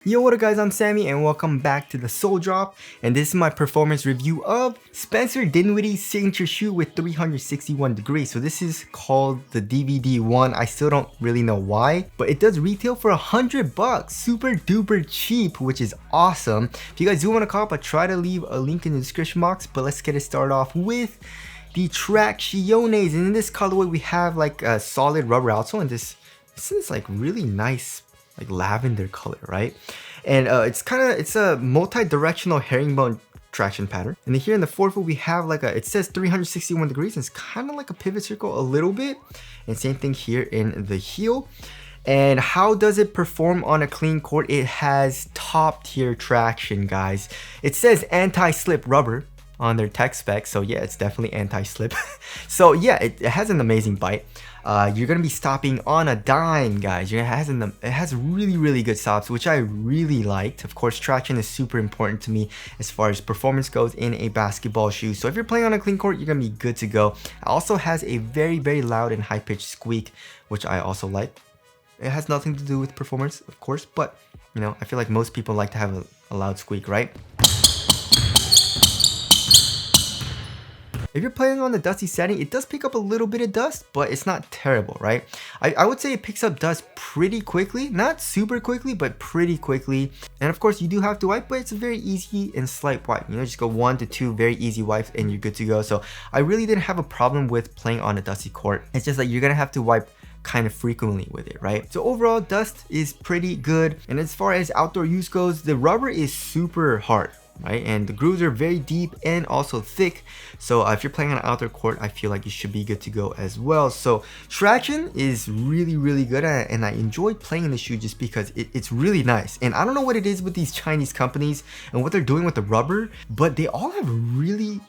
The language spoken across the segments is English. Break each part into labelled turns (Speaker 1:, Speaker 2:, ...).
Speaker 1: Yo, what up guys, I'm Sammy and welcome back to the Soul Drop, and this is my performance review of Spencer Dinwiddie Signature shoe with 361 degrees. So this is called the DVD one. I still don't really know why, but it does retail for $100, super duper cheap, which is awesome. If you guys do want to cop, I try to leave a link in the description box, but let's get it started off with the Tracciones. And in this colorway we have like a solid rubber outsole, and this is like really nice like lavender color, right? And it's a multi-directional herringbone traction pattern. And then here in the forefoot we have like it says 361 degrees, and it's kind of like a pivot circle a little bit. And same thing here in the heel. And how does it perform on a clean court? It has top tier traction, guys. It says anti-slip rubber on their tech specs, so yeah, it's definitely anti-slip. So yeah, it has an amazing bite. You're gonna be stopping on a dime, guys. It has really good stops, which I really liked. Of course, traction is super important to me as far as performance goes in a basketball shoe. So if you're playing on a clean court, you're gonna be good to go. It also has a very loud and high-pitched squeak, which I also like. It has nothing to do with performance, of course, but you know, I feel like most people like to have a loud squeak, right? If you're playing on the dusty setting, it does pick up a little bit of dust, but it's not terrible, right? I would say it picks up dust pretty quickly, not super quickly, but pretty quickly. And of course you do have to wipe, but it's a very easy and slight wipe. You know, just go 1 to 2 very easy wipes and you're good to go. So I really didn't have a problem with playing on a dusty court. It's just like you're gonna have to wipe kind of frequently with it, right? So overall, dust is pretty good. And as far as outdoor use goes, the rubber is super hard, right? And the grooves are very deep and also thick. So if you're playing on an outdoor court, I feel like you should be good to go as well. So traction is really good, and I enjoyed playing the shoe just because it's really nice. And I don't know what it is with these Chinese companies and what they're doing with the rubber, but they all have really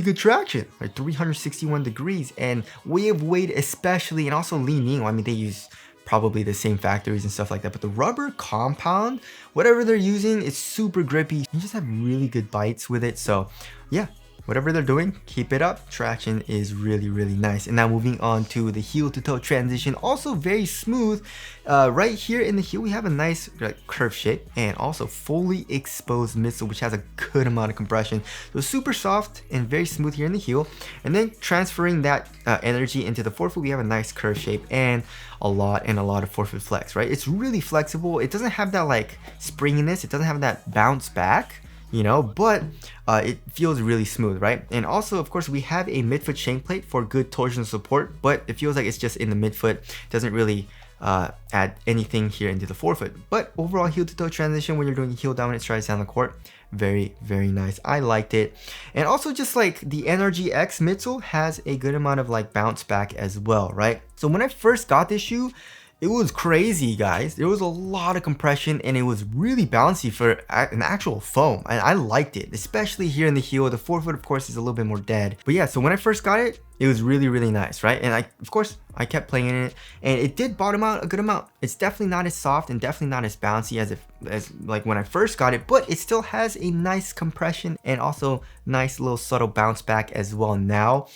Speaker 1: good traction, like 361 degrees and way of weight especially, and also Li Ning. I mean, they use probably the same factories and stuff like that, but the rubber compound, whatever they're using, it's super grippy. You just have really good bites with it. So yeah, whatever they're doing, keep it up. Traction is really nice. And now moving on to the heel to toe transition, also very smooth. Right here in the heel we have a nice curve shape and also fully exposed midsole, which has a good amount of compression. So super soft and very smooth here in the heel. And then transferring that energy into the forefoot, we have a nice curve shape and a lot of forefoot flex, right? It's really flexible. It doesn't have that like springiness. It doesn't have that bounce back, you know, but it feels really smooth, right? And also, of course, we have a midfoot shank plate for good torsional support, but it feels like it's just in the midfoot. It doesn't really add anything here into the forefoot. But overall, heel to toe transition when you're doing heel dominant strides down the court, very nice. I liked it. And also just like the Energy X midsole has a good amount of like bounce back as well, right? So when I first got this shoe, it was crazy, guys. There was a lot of compression and it was really bouncy for an actual foam. And I liked it, especially here in the heel. The forefoot, of course, is a little bit more dead. But yeah, so when I first got it, it was really nice, right? And of course, I kept playing in it and it did bottom out a good amount. It's definitely not as soft and definitely not as bouncy as like when I first got it, but it still has a nice compression and also nice little subtle bounce back as well now.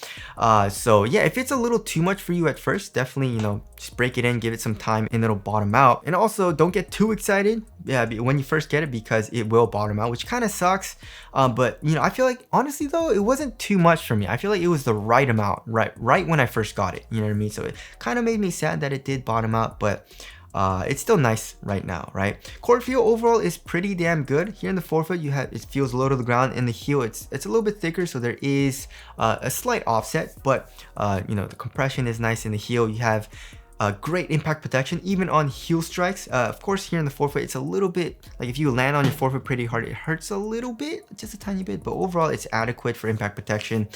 Speaker 1: So yeah, if it's a little too much for you at first, definitely, you know, just break it in, give it some time and it'll bottom out. And also don't get too excited when you first get it, because it will bottom out, which kind of sucks. But you know, I feel like honestly though, it wasn't too much for me. I feel like it was the right amount, right when I first got it, you know what I mean? So it kind of made me sad that it did bottom out, but it's still nice right now, right? Court feel overall is pretty damn good. Here in the forefoot, it feels low to the ground. In the heel, it's a little bit thicker, so there is a slight offset, but you know, the compression is nice in the heel. You have great impact protection even on heel strikes. Of course, here in the forefoot, it's a little bit like if you land on your forefoot pretty hard, it hurts a little bit, just a tiny bit, but overall it's adequate for impact protection.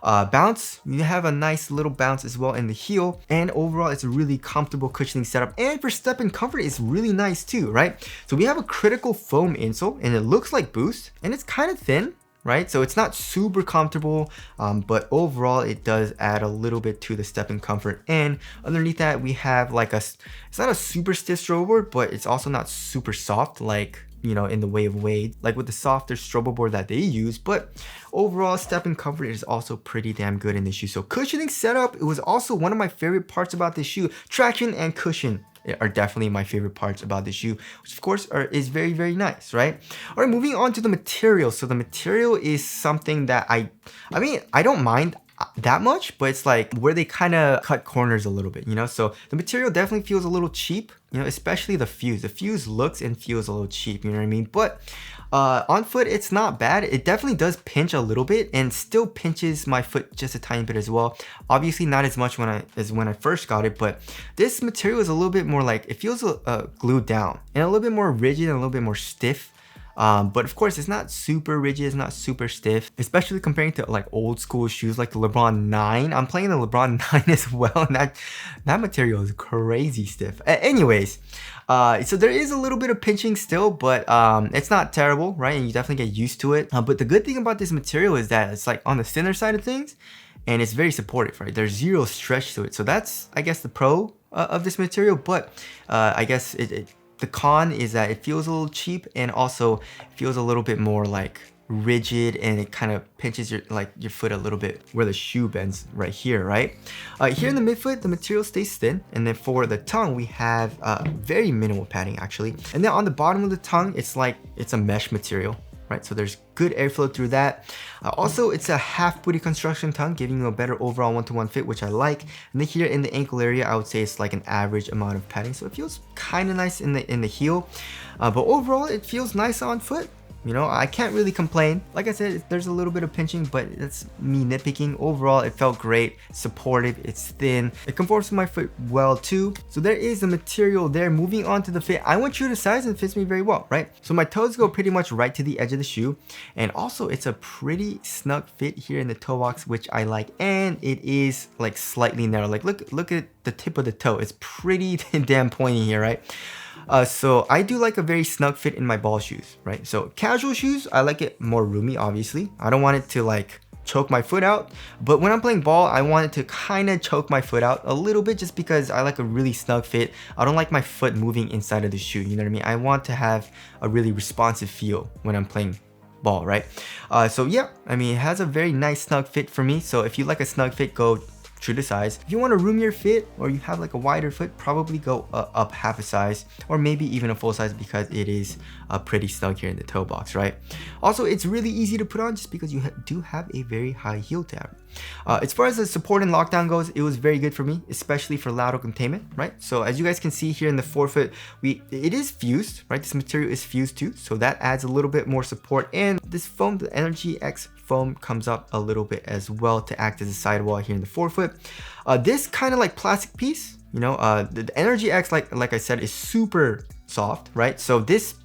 Speaker 1: Bounce, you have a nice little bounce as well in the heel, and overall it's a really comfortable cushioning setup, and for step and comfort it's really nice too, right? So we have a critical foam insole and it looks like Boost and it's kind of thin, right? So it's not super comfortable, but overall it does add a little bit to the step and comfort. And underneath that we have like it's not a super stiff strobe board, but it's also not super soft like, you know, in the way of Wade, like with the softer strobe board that they use. But overall, step and comfort is also pretty damn good in this shoe. So cushioning setup, it was also one of my favorite parts about this shoe. Traction and cushion. are definitely my favorite parts about the shoe, which of course is very, very nice, right? All right, moving on to the material. So the material is something that I mean, I don't mind that much, but it's like where they kind of cut corners a little bit, you know? So the material definitely feels a little cheap, you know, especially the fuse. The fuse looks and feels a little cheap, you know what I mean? But on foot, it's not bad. It definitely does pinch a little bit and still pinches my foot just a tiny bit as well. Obviously not as much as when I first got it, but this material is a little bit more like, it feels glued down and a little bit more rigid and a little bit more stiff. But of course, it's not super rigid, it's not super stiff, especially comparing to like old school shoes like the LeBron 9. I'm playing the LeBron 9 as well, and that material is crazy stiff. Anyways, so there is a little bit of pinching still, but it's not terrible, right? And you definitely get used to it. But the good thing about this material is that it's like on the thinner side of things, and it's very supportive, right? There's zero stretch to it. So that's, I guess, the pro of this material, but I guess the con is that it feels a little cheap and also feels a little bit more like rigid, and it kind of pinches your foot a little bit where the shoe bends right here, right? Here in the midfoot, the material stays thin, and then for the tongue, we have very minimal padding actually. And then on the bottom of the tongue, it's a mesh material, right? So there's good airflow through that. Also, it's a half booty construction tongue, giving you a better overall one-to-one fit, which I like. And then here in the ankle area, I would say it's like an average amount of padding, so it feels kind of nice in the heel. But overall, it feels nice on foot. You know, I can't really complain. Like I said, there's a little bit of pinching, but that's me nitpicking. Overall, it felt great, supportive, it's thin. It conforms to my foot well too. So there is the material there. Moving on to the fit, I went true to size and it fits me very well, right? So my toes go pretty much right to the edge of the shoe. And also it's a pretty snug fit here in the toe box, which I like. And it is like slightly narrow. Like look at the tip of the toe. It's pretty damn pointy here, right? So I do like a very snug fit in my ball shoes, right? So casual shoes, I like it more roomy, obviously. I don't want it to like choke my foot out, but when I'm playing ball, I want it to kind of choke my foot out a little bit, just because I like a really snug fit. I don't like my foot moving inside of the shoe, you know what I mean? I want to have a really responsive feel when I'm playing ball, right? So yeah, I mean, it has a very nice snug fit for me. So if you like a snug fit, go true to size. If you want a roomier fit or you have like a wider foot, probably go up half a size or maybe even a full size, because it is pretty snug here in the toe box, right? Also, it's really easy to put on just because you do have a very high heel tab. As far as the support and lockdown goes, it was very good for me, especially for lateral containment, right? So as you guys can see here in the forefoot, it is fused, right? This material is fused too, so that adds a little bit more support. And this foam, the Energy X foam, comes up a little bit as well to act as a sidewall here in the forefoot. This kind of like plastic piece, you know, the Energy X, like I said, is super soft, right? So this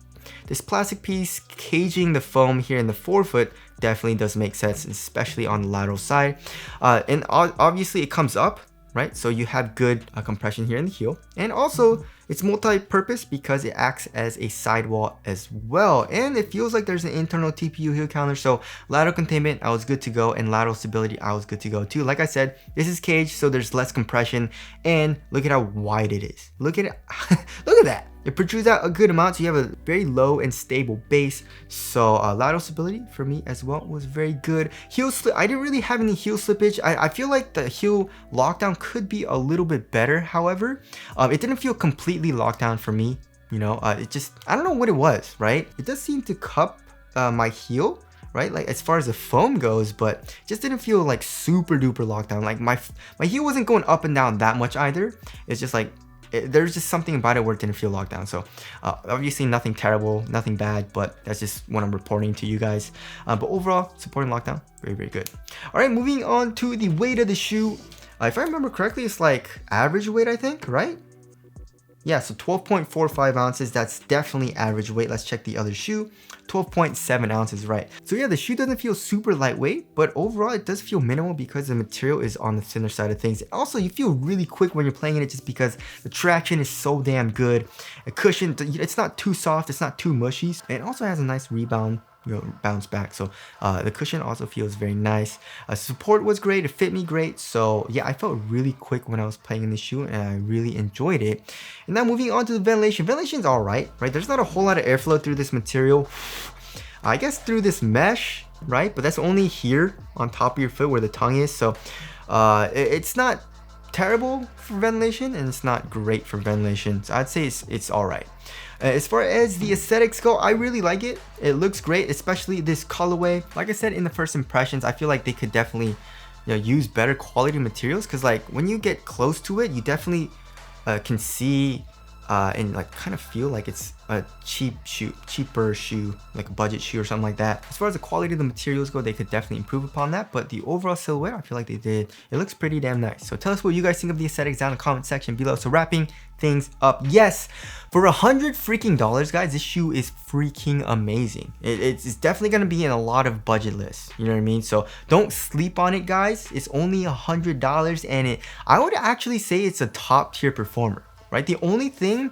Speaker 1: plastic piece caging the foam here in the forefoot definitely does make sense, especially on the lateral side. And obviously it comes up, right? So you have good compression here in the heel. And also it's multi-purpose because it acts as a sidewall as well. And it feels like there's an internal TPU heel counter. So lateral containment, I was good to go. And lateral stability, I was good to go too. Like I said, this is caged, so there's less compression. And look at how wide it is. Look at it. Look at that. It protrudes out a good amount, so you have a very low and stable base. So lateral stability for me as well was very good. Heel slip, I didn't really have any heel slippage. I feel like the heel lockdown could be a little bit better. However, it didn't feel completely locked down for me. You know, it just, I don't know what it was, right? It does seem to cup my heel, right? Like as far as the foam goes, but it just didn't feel like super duper locked down. Like my heel wasn't going up and down that much either. It's just like, there's just something about it where it didn't feel locked down. So obviously nothing terrible, nothing bad, but that's just what I'm reporting to you guys. But overall, support and lockdown, very, very good. All right, moving on to the weight of the shoe. If I remember correctly, it's like average weight, I think, right? Yeah, so 12.45 ounces, that's definitely average weight. Let's check the other shoe. 12.7 ounces, right? So yeah, the shoe doesn't feel super lightweight, but overall it does feel minimal because the material is on the thinner side of things. Also, you feel really quick when you're playing in it just because the traction is so damn good. A cushion, it's not too soft, it's not too mushy. And it also has a nice rebound, you know, bounce back. So the cushion also feels very nice. Support was great, it fit me great. So yeah, I felt really quick when I was playing in the shoe and I really enjoyed it. And now moving on to the ventilation. Ventilation's all right? There's not a whole lot of airflow through this material. I guess through this mesh, right? But that's only here on top of your foot where the tongue is. So it's not terrible for ventilation and it's not great for ventilation. So I'd say it's all right. As far as the aesthetics go, I really like it. It looks great, especially this colorway. Like I said in the first impressions, I feel like they could definitely, use better quality materials, because like when you get close to it, you definitely can see and like kind of feel like it's a cheaper shoe, like a budget shoe or something like that. As far as the quality of the materials go, they could definitely improve upon that, but the overall silhouette, I feel like they did. It looks pretty damn nice. So tell us what you guys think of the aesthetics down in the comment section below. So wrapping things up, yes, for $100 freaking, guys, this shoe is freaking amazing. It's definitely gonna be in a lot of budget lists, you know what I mean? So don't sleep on it, guys. It's only $100, and I would actually say it's a top tier performer. Right? The only very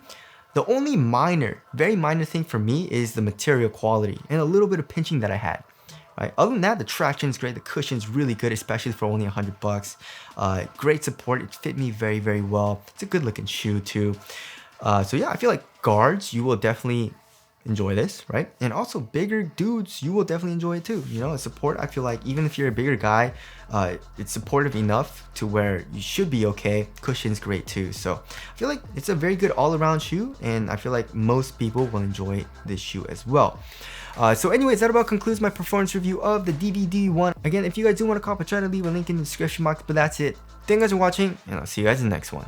Speaker 1: minor thing for me is the material quality and a little bit of pinching that I had. Right? Other than that, the traction's great, the cushion's really good, especially for only $100. Great support, it fit me very, very well. It's a good looking shoe too. So yeah, I feel like guards, you will definitely enjoy this, right? And also bigger dudes, you will definitely enjoy it too. Support, I feel like even if you're a bigger guy, it's supportive enough to where you should be okay. Cushion's great too. So I feel like it's a very good all-around shoe, and I feel like most people will enjoy this shoe as well. So anyways, that about concludes my performance review of the DVD one. Again, if you guys do want to cop, I'll try to leave a link in the description box, but that's it. Thank you guys for watching, and I'll see you guys in the next one.